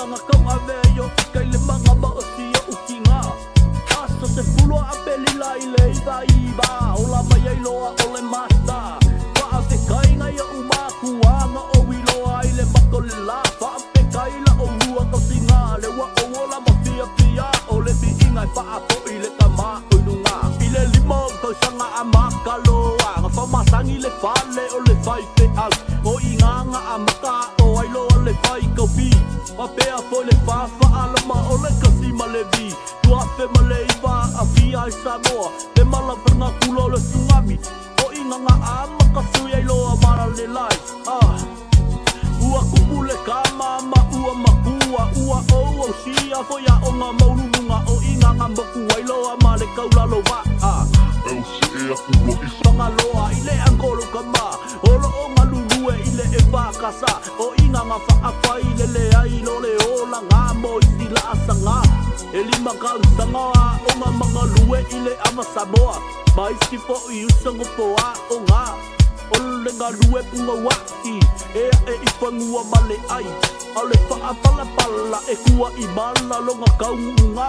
Nga kau aveyo kay lima nga ba siya ukinga aso se pulo apeli lai lei ba iba ola mayay loa ole masta pa ave kai nga ya umaku nga o wilo ai le bakola pa ave kai la o hua ko singa le wa o ola ma pia pia ole bi ingai pa apo ile kama ununga ile limo ko sanga amaka loa nga fa masangi le fale ole fai te au o inga nga amaka o ai lo le fai ko bi Papea foi le fafa alama o le kasi malevi Tua fe maleiva a fia i Samoa Te mala perna kulo le tsunami O inga nga ama kasui ai loa mara le lai Ua kupule kama ma ua makua Ua o sia foi a onga maurununga O inga nga moku ai loa ma le kaula lo va Eu se e a kulo isa Panga loa ile angolo kama Olo o nga lulue ile e whakasa O inga nga whaafai le le ai lo le ola ngā mo i sila asanga E lima kausanga o nga mga lue ile ama Samoa Ma isi po i usango po a o ngā Ole nga lue punga waki Ea e i whangua male ai Ale whaapala pala e kua i mala lo nga kaunga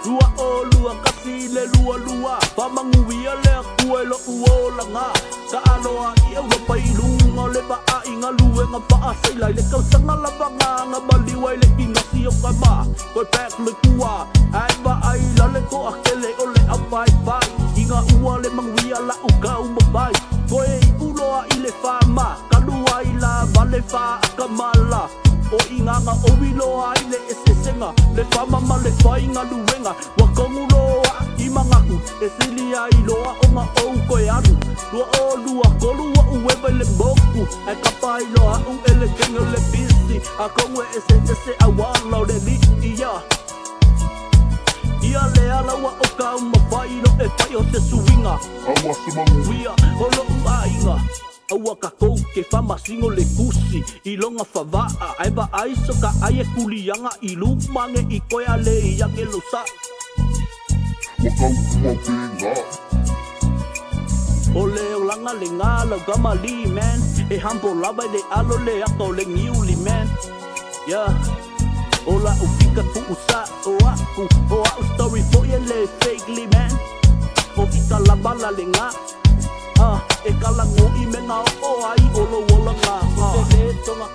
Lua o lua kasi le lua lua Pamanguia le akua e lo uola ngā Ka aloa i au pa ilunga le ba a inga lue nga pa a sailai Le kausanga lava ngā nga maliwai le inga si o kama Koe pek le kua ai ba ai la le ko akele o le au pai pai Inga ua le manguia la uka umabai Koe i uloa i le whama Kalua i la vale wha akamala O inga nga o wiloa i le esesenga Le whama ma le whainga luenga Wa konguloa i mangaku E silia i loa o nga ou koe anu Lua o lua kolua uwewe le moku Ai kapai loa u ele kenga le bisi A kongwe ese awala o le li iya Ia le ala wa o ka umawhaino e pai o te suinga Awa se mangu Wia o lo uainga Aua ka kou ke whamasingo le kusi I longa whawaa ai ba ai so ka ai e kulianga I lumange I koe a le ia ke lo sa Wakau kua pinga O leo langa le ngā lau gamali man E hampo lava le alo le ako le ngiuli man Yeah Ola ufika ku usa o aku O au story for ye le fakely man O ika lava la le ngā E kalango I me ngā o ai o lo wala ngā Te le tonga